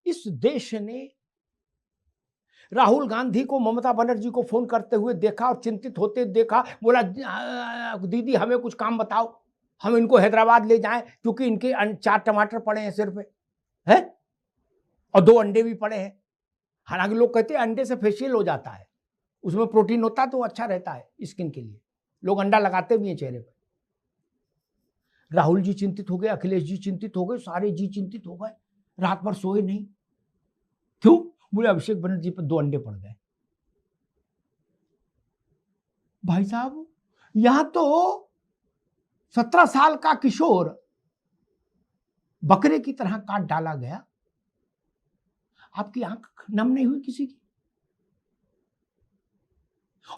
इस देश ने राहुल गांधी को ममता बनर्जी को फोन करते हुए देखा और चिंतित होते देखा, बोला दीदी हमें कुछ काम बताओ, हम इनको हैदराबाद ले जाएं क्योंकि इनके 4 टमाटर पड़े हैं सिर पे है और 2 अंडे भी पड़े हैं। हालांकि लोग कहते हैं अंडे से फेशियल हो जाता है, उसमें प्रोटीन होता है तो अच्छा रहता है स्किन के लिए, लोग अंडा लगाते भी हैं चेहरे पर। राहुल जी चिंतित हो गए, अखिलेश जी चिंतित हो गए, सारे जी चिंतित हो गए, रात भर सोए नहीं। क्यों? बोले अभिषेक बनर्जी पर 2 अंडे पड़ गए। भाई साहब यहां तो 17 साल का किशोर बकरे की तरह काट डाला गया, आपकी आंख नम नहीं हुई किसी की?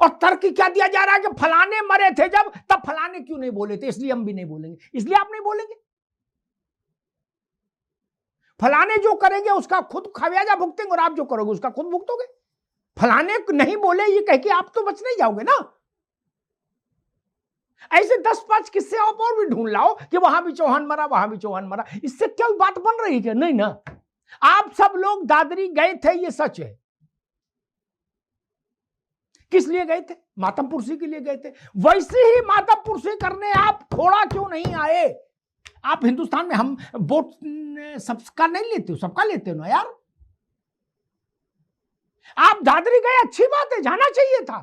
और तर्क क्या दिया जा रहा है कि फलाने मरे थे जब, तब फलाने क्यों नहीं बोले थे, इसलिए हम भी नहीं बोलेंगे, इसलिए आप नहीं बोलेंगे। फलाने जो करेंगे उसका खुद खमियाजा भुगतेंगे और आप जो करोगे उसका खुद भुगतोगे। फलाने नहीं बोले ये कह के आप तो बच नहीं जाओगे ना। ऐसे 10-5 किस्से आप और भी ढूंढ लाओ कि वहां भी चौहान मरा, वहां भी चौहान मरा, इससे क्या बात बन रही है? नहीं ना। आप सब लोग दादरी गए थे, ये सच है। किस लिए गए थे? मातम पुरसी के लिए गए थे। वैसे ही मातम पुरसी करने आप खोड़ा क्यों नहीं आए? आप हिंदुस्तान में हम वोट सबका नहीं लेते हो, सबका लेते हो ना यार। आप दादरी गए, अच्छी बात है, जाना चाहिए था।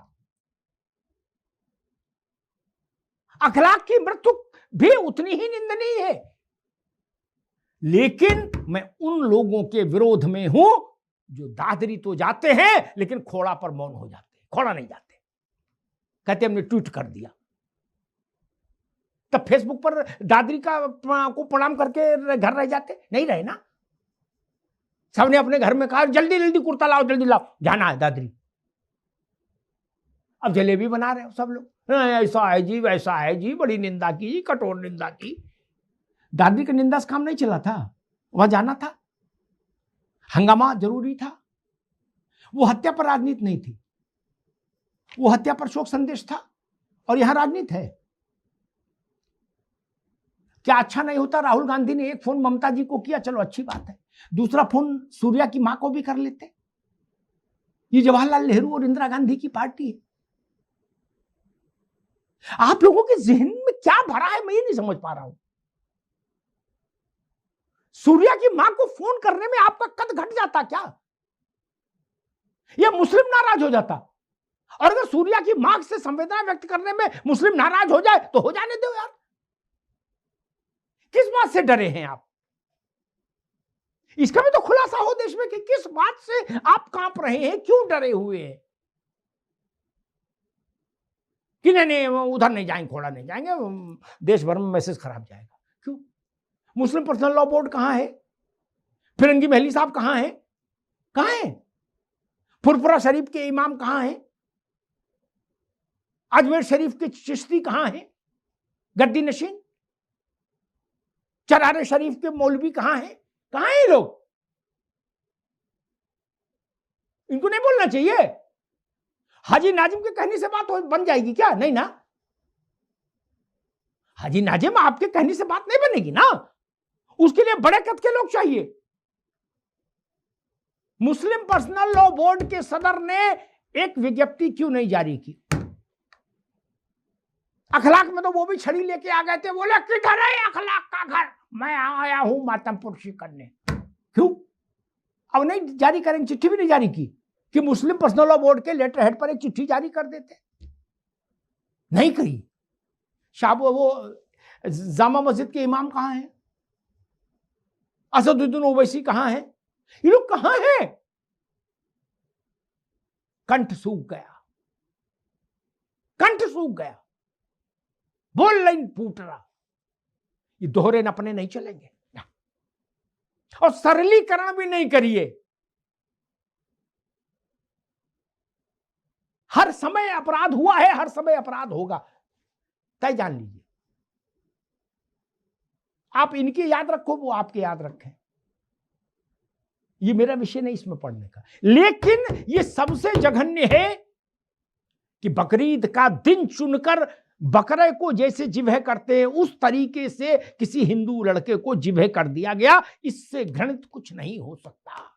अखलाक की मृत्यु भी उतनी ही निंदनीय है, लेकिन मैं उन लोगों के विरोध में हूं जो दादरी तो जाते हैं लेकिन खोड़ा पर मौन हो जाते हैं, खोड़ा नहीं जाते, कहते हमने ट्वीट कर दिया। तब फेसबुक पर दादरी को प्रणाम करके घर रह जाते? नहीं रहे ना। सबने अपने घर में कहा जल्दी जल्दी कुर्ता लाओ, जल्दी लाओ, जाना है दादरी। अब जलेबी बना रहे हो सब लोग, ऐसा है जी, वैसा है जी, बड़ी निंदा की, कठोर निंदा की। दादरी का निंदा से काम नहीं चला था, वहां जाना था, हंगामा जरूरी था। वो हत्या पर राजनीति नहीं थी, वो हत्या पर शोक संदेश था, और यहां राजनीति है। क्या अच्छा नहीं होता? राहुल गांधी ने एक फोन ममता जी को किया, चलो अच्छी बात है, दूसरा फोन सूर्या की मां को भी कर लेते। ये जवाहरलाल नेहरू और इंदिरा गांधी की पार्टी है। आप लोगों के जहन में क्या भरा है, मैं ये नहीं समझ पा रहा हूं। सूर्या की मां को फोन करने में आपका कद घट जाता क्या? यह मुस्लिम नाराज हो जाता? और अगर सूर्या की मां से संवेदना व्यक्त करने में मुस्लिम नाराज हो जाए तो हो जाने दो यार। किस बात से डरे हैं आप? इसका भी तो खुलासा हो देश में कि किस बात से आप कांप रहे हैं, क्यों डरे हुए हैं कि नहीं उधर नहीं जाएंगे, खोड़ा नहीं जाएंगे, देश भर में मैसेज खराब जाएगा। क्यों? मुस्लिम पर्सनल लॉ बोर्ड कहां है? फिरंगी महली साहब कहां है? कहां है? फुरफुरा शरीफ के इमाम कहां है? अजमेर शरीफ के चिश्ती कहां है? गद्दी नशीन। चरारे शरीफ के मौलवी कहां है? कहां है लोग? इनको नहीं बोलना चाहिए? हाजी नाजिम के कहने से बात बन जाएगी क्या? नहीं ना। हाजी नाजिम आपके कहने से बात नहीं बनेगी ना, उसके लिए बड़े कद के लोग चाहिए। मुस्लिम पर्सनल लॉ बोर्ड के सदर ने एक विज्ञप्ति क्यों नहीं जारी की? अखलाक में तो वो भी छड़ी लेके आ गए थे, बोले किधर है अखलाक का घर, मैं आया हूं मातम पुरसी करने। क्यों? अब नहीं जारी करेंगे, चिट्ठी भी नहीं जारी की कि मुस्लिम पर्सनल लॉ बोर्ड के लेटर हेड पर एक चिट्ठी जारी कर देते, नहीं करी। शाह वो जामा मस्जिद के इमाम कहां हैं? असदुद्दीन ओवैसी कहां है? ये लोग कहां हैं? कंठ सूख गया, कंठ सूख गया, बोल लाइन फूट रहा। ये दोहरे नपने नहीं चलेंगे और सरलीकरण भी नहीं करिए। हर समय अपराध हुआ है, हर समय अपराध होगा, तय जान लीजिए। आप इनकी याद रखो, वो आपके याद रखें, ये मेरा विषय नहीं इसमें पढ़ने का। लेकिन ये सबसे जघन्य है कि बकरीद का दिन चुनकर बकरे को जैसे जिब्ह करते हैं उस तरीके से किसी हिंदू लड़के को जिब्ह कर दिया गया। इससे घृणित कुछ नहीं हो सकता।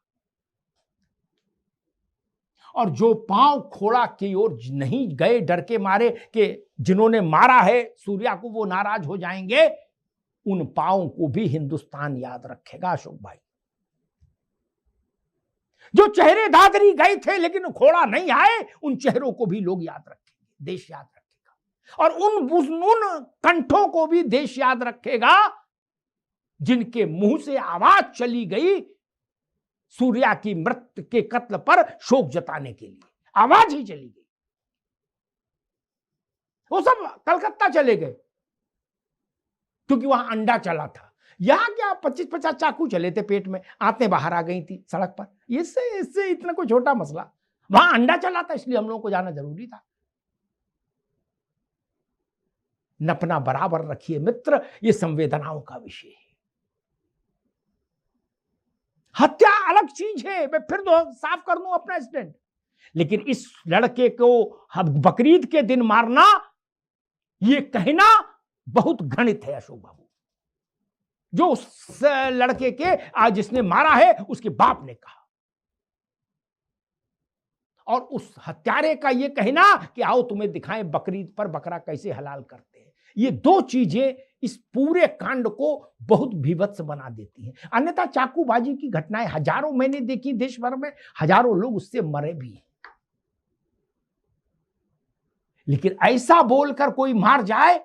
और जो पांव खोड़ा की ओर नहीं गए डर के मारे कि जिन्होंने मारा है सूर्या को वो नाराज हो जाएंगे, उन पांवों को भी हिंदुस्तान याद रखेगा अशोक भाई। जो चेहरे दादरी गए थे लेकिन खोड़ा नहीं आए, उन चेहरों को भी लोग याद रखेंगे, देश याद रखेगा। और उन कंठों को भी देश याद रखेगा जिनके मुंह से आवाज चली गई सूर्या की मृत्यु के कत्ल पर शोक जताने के लिए, आवाज ही चली गई। वो सब कलकत्ता चले गए क्योंकि वहां अंडा चला था। यहां क्या 25-50 चाकू चले थे पेट में, आंतें बाहर आ गई थी सड़क पर। इससे इतना कोई छोटा मसला, वहां अंडा चला था इसलिए हम लोगों को जाना जरूरी था। नपना बराबर रखिए मित्र, ये संवेदनाओं का विषय है। हत्या अलग चीज है, मैं फिर साफ कर दूं अपना स्टैंड, लेकिन इस लड़के को बकरीद के दिन मारना, ये कहना बहुत घृणित है अशोक बाबू। जो उस लड़के के आज जिसने मारा है उसके बाप ने कहा, और उस हत्यारे का ये कहना कि आओ तुम्हें दिखाएं बकरीद पर बकरा कैसे हलाल करते हैं। ये दो चीजें इस पूरे कांड को बहुत विभत्स बना देती हैं। अन्यथा चाकूबाजी की घटनाएं हजारों मैंने देखी देश भर में, हजारों लोग उससे मरे भी हैं। लेकिन ऐसा बोलकर कोई मार जाए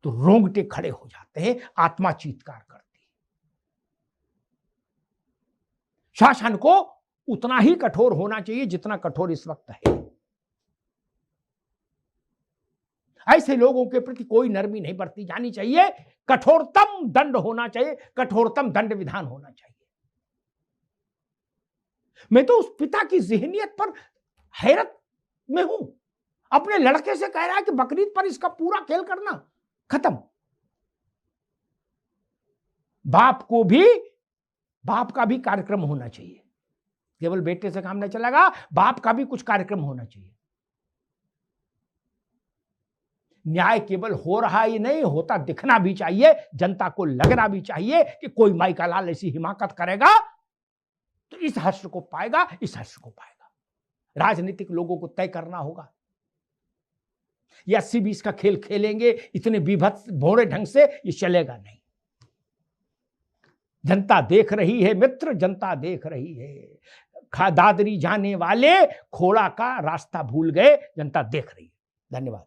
तो रोंगटे खड़े हो जाते हैं, आत्मा चीत्कार करती है। शासन को उतना ही कठोर होना चाहिए जितना कठोर इस वक्त है। ऐसे लोगों के प्रति कोई नरमी नहीं बरती जानी चाहिए। कठोरतम दंड होना चाहिए, कठोरतम दंड विधान होना चाहिए। मैं तो उस पिता की ज़हनियत पर हैरत में हूं। अपने लड़के से कह रहा है कि बकरीद पर इसका पूरा खेल करना खत्म। बाप का भी कार्यक्रम होना चाहिए, केवल बेटे से काम नहीं चलेगा, बाप का भी कुछ कार्यक्रम होना चाहिए। न्याय केवल हो रहा ही नहीं, होता दिखना भी चाहिए। जनता को लगना भी चाहिए कि कोई माई का लाल ऐसी हिमाकत करेगा तो इस हर्ष को पाएगा, इस हर्ष को पाएगा। राजनीतिक लोगों को तय करना होगा, या 80-20 का खेल खेलेंगे इतने विभत्स भोरे ढंग से, ये चलेगा नहीं। जनता देख रही है मित्र, जनता देख रही है। दादरी जाने वाले खोड़ा का रास्ता भूल गए, जनता देख रही है। धन्यवाद।